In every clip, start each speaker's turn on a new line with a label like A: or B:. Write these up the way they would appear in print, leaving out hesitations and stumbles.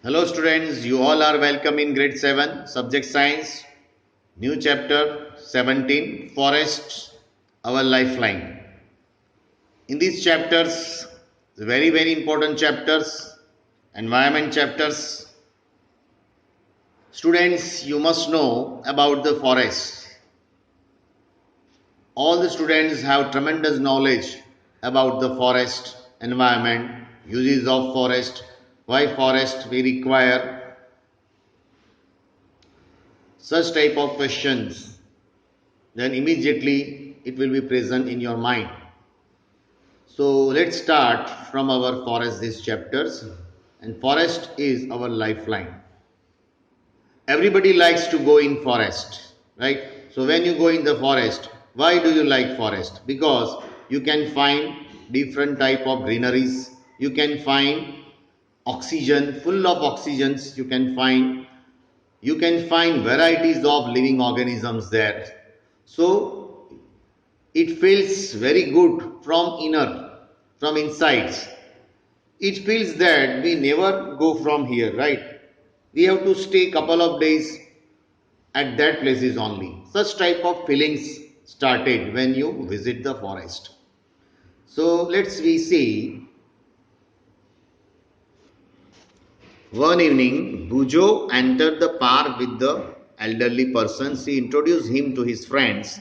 A: Hello students, you all are welcome in grade 7, subject science, new chapter 17, forests, our lifeline. In these chapters, very important chapters, environment chapters, students you must know about the forest. All the students have tremendous knowledge about the forest, environment, uses of forest, why forest we require, such type of questions, then immediately it will be present in your mind. So let's start from our forest these chapters, and forest is our lifeline. Everybody likes to go in forest, right? So when you go in the forest, why do you like forest? Because you can find different type of greeneries, you can find oxygen, full of oxygens, you can find varieties of living organisms there. So it feels very good from insides. It feels that we never go from here, right? We have to stay couple of days at that places only. Such type of feelings started when you visit the forest. So let's we see. One evening, Bujo entered the park with the elderly person. She introduced him to his friends.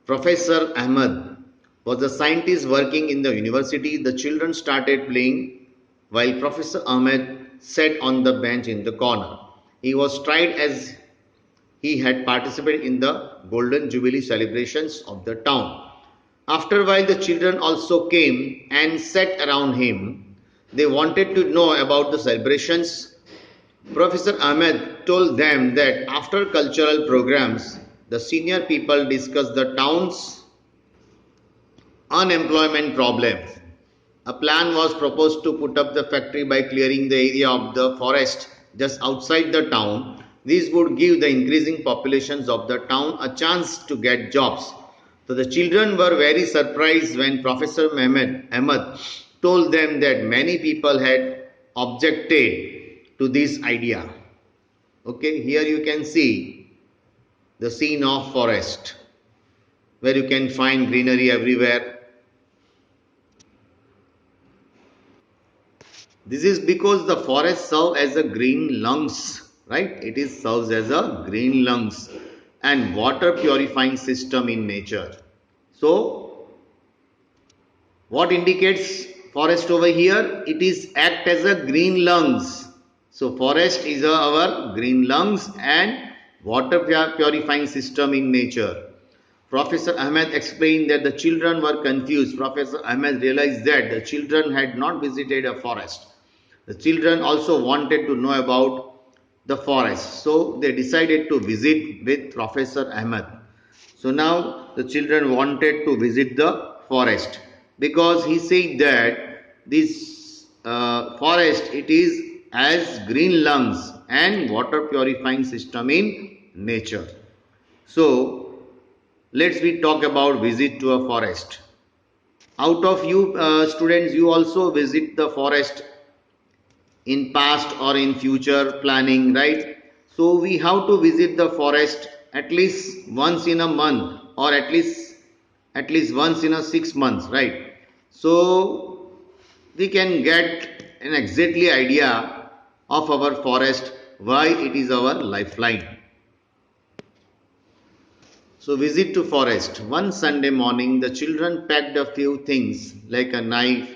A: Professor Ahmed was a scientist working in the university. The children started playing while Professor Ahmed sat on the bench in the corner. He was tried as he had participated in the Golden Jubilee celebrations of the town. After a while, the children also came and sat around him. They wanted to know about the celebrations. Professor Ahmed told them that after cultural programs, the senior people discussed the town's unemployment problems. A plan was proposed to put up the factory by clearing the area of the forest just outside the town. This would give the increasing populations of the town a chance to get jobs. So the children were very surprised when Professor Ahmed told them that many people had objected to this idea. Okay, here you can see the scene of forest where you can find greenery everywhere. This is because the forest serves as a green lungs, right? It is serves as a green lungs and water purifying system in nature. So, what indicates forest over here? It is act as a green lungs. So, forest is our green lungs and water purifying system in nature. Professor Ahmed explained that the children were confused. Professor Ahmed realized that the children had not visited a forest. The children also wanted to know about the forest. So they decided to visit with Professor Ahmed. So now the children wanted to visit the forest because he said that this forest it is as green lungs and water purifying system in nature. So let's we talk about visit to a forest. Out of you students, you also visit the forest in past or in future planning, right? So we have to visit the forest at least once in a month or at least once in a 6 months, right? So we can get an exactly idea of our forest, why it is our lifeline. So visit to forest. One Sunday morning, the children packed a few things like a knife,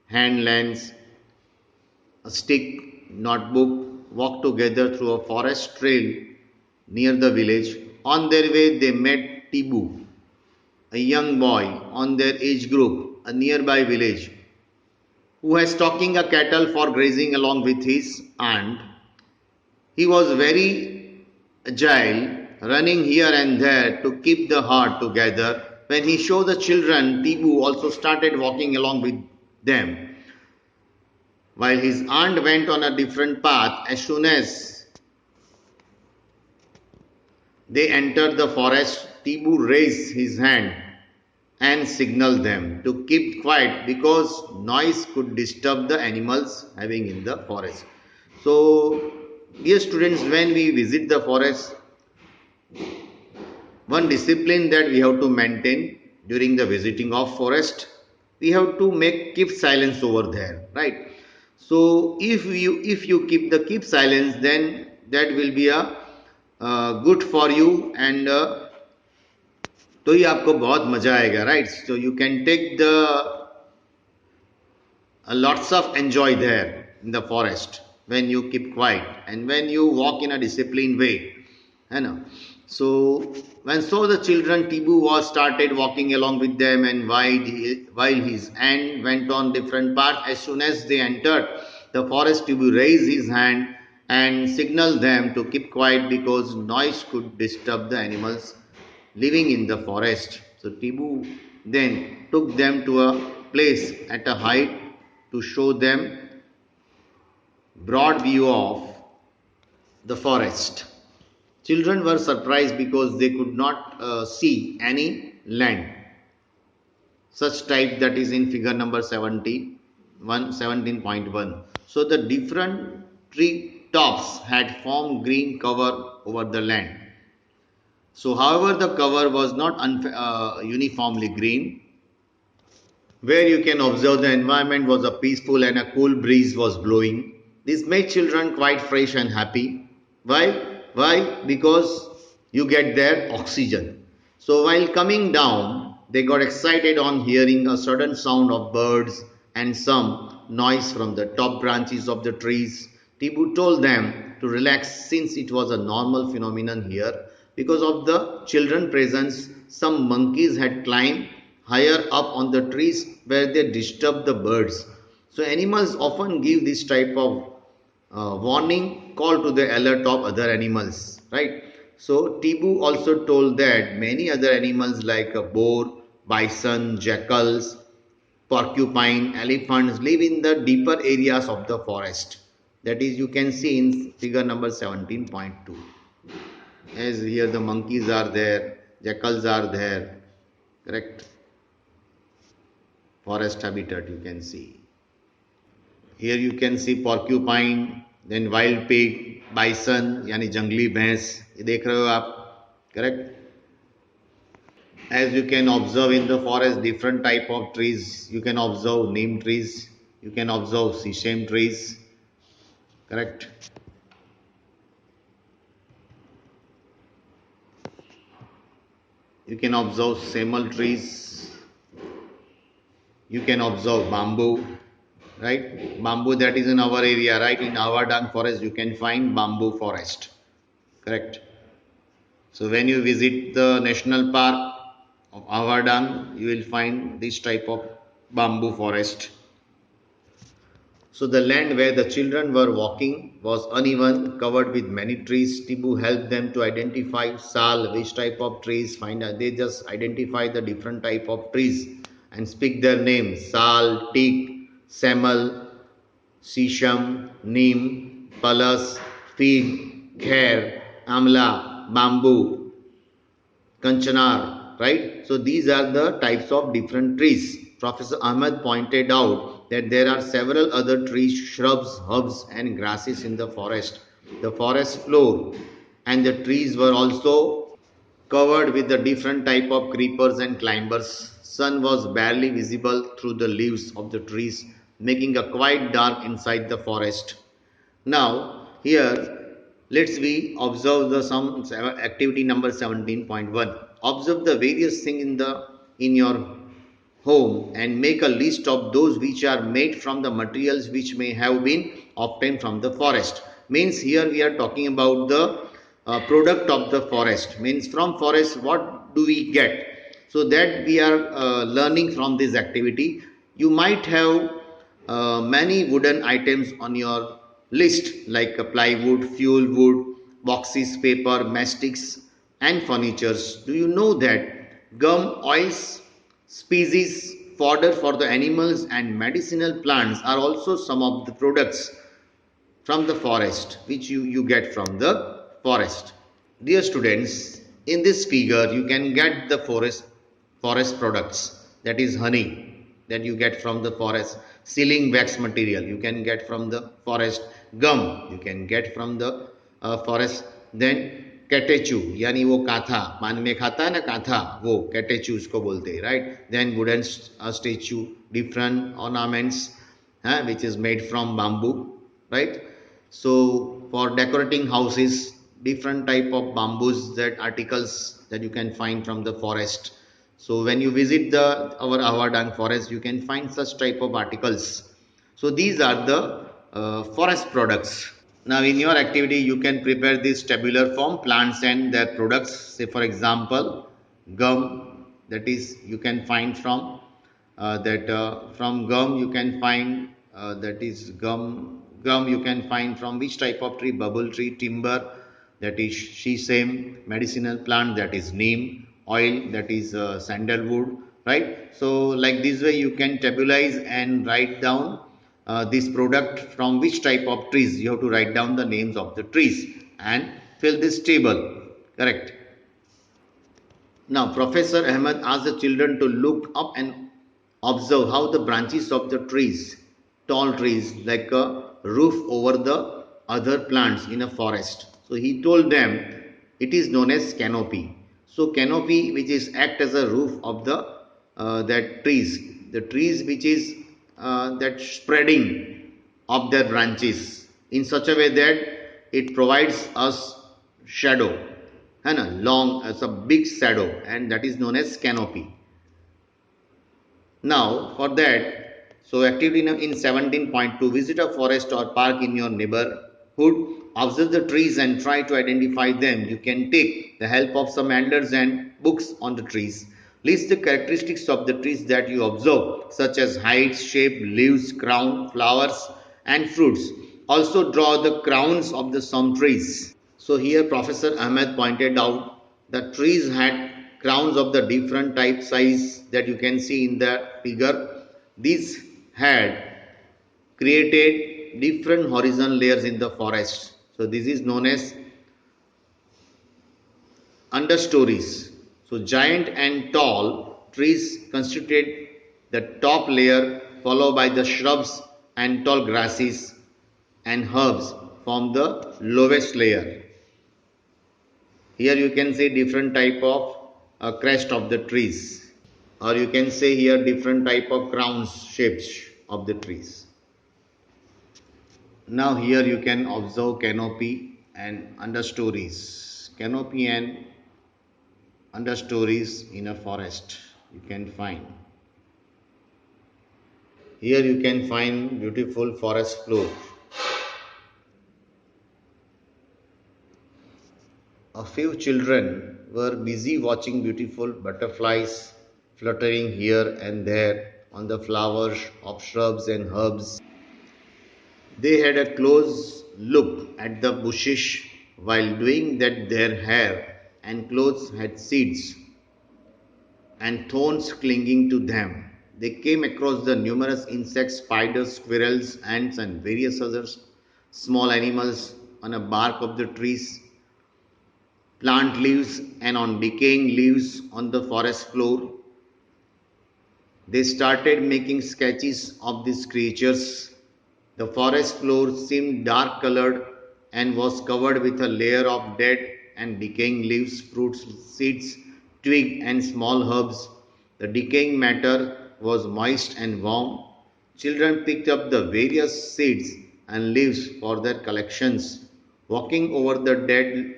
A: hand lens, a stick, notebook, walked together through a forest trail near the village. On their way, they met Tibu, a young boy on their age group, a nearby village, who was stalking a cattle for grazing along with his aunt. He was very agile, running here and there to keep the herd together. When he showed the children, Tibu also started walking along with them, while his aunt went on a different path. As soon as they entered the forest, Tibu raised his hand and signaled them to keep quiet because noise could disturb the animals having in the forest. So, dear students, when we visit the forest, one discipline that we have to maintain during the visiting of forest, we have to keep silence over there, right? So if you keep silence, then that will be a good for you, and तो ही आपको बहुत मजा आएगा, right? So you can take the lots of enjoy there in the forest when you keep quiet and when you walk in a disciplined way, you know. So when so the children, Tibu was started walking along with them, and while his hand went on different path, as soon as they entered the forest, Tibu raised his hand and signaled them to keep quiet because noise could disturb the animals living in the forest. So Tibu then took them to a place at a height to show them broad view of the forest. Children were surprised because they could not see any land, such type that is in figure number 17.1. So the different tree tops had formed green cover over the land. So however, the cover was not uniformly green. Where you can observe the environment was a peaceful and a cool breeze was blowing. This made children quite fresh and happy. Why? Why? Because you get their oxygen. So while coming down, they got excited on hearing a sudden sound of birds and some noise from the top branches of the trees. Tibu told them to relax since it was a normal phenomenon here. Because of the children presence, some monkeys had climbed higher up on the trees where they disturb the birds. So animals often give this type of warning call to the alert of other animals, right? So Tibu also told that many other animals like a boar, bison, jackals, porcupine, elephants live in the deeper areas of the forest. That is, you can see in figure number 17.2. As here the monkeys are there, jackals are there, correct? Forest habitat you can see. Here you can see porcupine, then wild pig, bison यानी जंगली भैंस, ये देख रहे हो आप, correct? As you can observe in the forest, different type of trees. You can observe neem trees, you can observe sesame trees, correct? You can observe samal trees, you can observe bamboo, right? Bamboo that is in our area, right? In Avadang forest you can find bamboo forest, correct? So when you visit the national park of Avadang, you will find this type of bamboo forest. So the land where the children were walking was uneven, covered with many trees. Tibu helped them to identify sal, which type of trees. They just identify the different type of trees and speak their names: sal, teak, samal, sisham, neem, palas, fig, khair, amla, bamboo, kanchanar, right? So these are the types of different trees. Professor Ahmed pointed out that there are several other trees, shrubs, herbs and grasses in the forest. The forest floor and the trees were also covered with the different type of creepers and climbers. Sun was barely visible through the leaves of the trees, making a quite dark inside the forest. Now here let's we observe the some activity number 17.1. Observe the various things in your home and make a list of those which are made from the materials which may have been obtained from the forest. Means here we are talking about the product of the forest. Means from forest what do we get? So that we are learning from this activity. You might have many wooden items on your list like plywood, fuel wood, boxes, paper, mastics and furnitures. Do you know that gum, oils, species, fodder for the animals and medicinal plants are also some of the products from the forest which you get from the forest. Dear students, in this figure you can get the forest products, that is honey. that you get from the forest. Sealing wax material you can get from the forest. Gum you can get from the forest. Then catechu यानी वो काथा, पान में खाता है ना काथा, वो catechu उसको बोलते हैं, right. Then wooden statue, different ornaments which is made from bamboo, right. So for decorating houses, different type of bamboos, that articles that you can find from the forest. So when you visit the our Avadang forest, you can find such type of articles. So these are the forest products. Now in your activity you can prepare this tabular form, plants and their products. Say for example gum, that is you can find from from gum you can find that is gum you can find from which type of tree? Bubble tree. Timber, that is sesame. Medicinal plant, that is neem. Oil, that is sandalwood, right. So like this way you can tabularize and write down this product from which type of trees. You have to write down the names of the trees and fill this table, correct. Now Professor Ahmed asked the children to look up and observe how the branches of the trees, tall trees, like a roof over the other plants in a forest. So he told them it is known as canopy. So canopy, which is act as a roof of the that trees, the trees which is that spreading of their branches in such a way that it provides us shadow, and a long as a big shadow, and that is known as canopy. Now for that, so activity in 17.2, visit a forest or park in your neighborhood, observe the trees and try to identify them. You can take the help of some elders and books on the trees. List the characteristics of the trees that you observe, such as height, shape, leaves, crown, flowers and fruits. Also draw the crowns of the some trees. So here Professor Ahmed pointed out the trees had crowns of the different type size that you can see in the figure. These had created different horizon layers in the forest. So this is known as understories. So giant and tall trees constituted the top layer, followed by the shrubs and tall grasses and herbs form the lowest layer. Here you can see different type of crest of the trees, or you can say here different type of crowns shapes of the trees. Now here you can observe canopy and understories. Canopy and understories in a forest you can find. Here you can find beautiful forest floor. A few children were busy watching beautiful butterflies fluttering here and there on the flowers of shrubs and herbs. They had a close look at the bushes. While doing that, their hair and clothes had seeds and thorns clinging to them. They came across the numerous insects, spiders, squirrels, ants, and various other small animals on the bark of the trees, plant leaves, and on decaying leaves on the forest floor. They started making sketches of these creatures. The forest floor seemed dark colored and was covered with a layer of dead and decaying leaves, fruits, seeds, twigs, and small herbs. The decaying matter was moist and warm. Children picked up the various seeds and leaves for their collections. Walking over the dead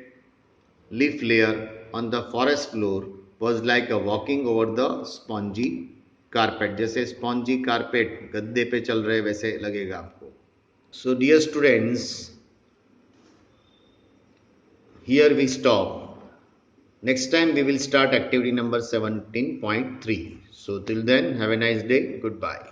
A: leaf layer on the forest floor was like a walking over the spongy carpet. जैसे spongy carpet गद्दे पे चल रहे वैसे लगेगा आपको. So dear students, here we stop. Next time we will start activity number 17.3. So till then, have a nice day. Goodbye.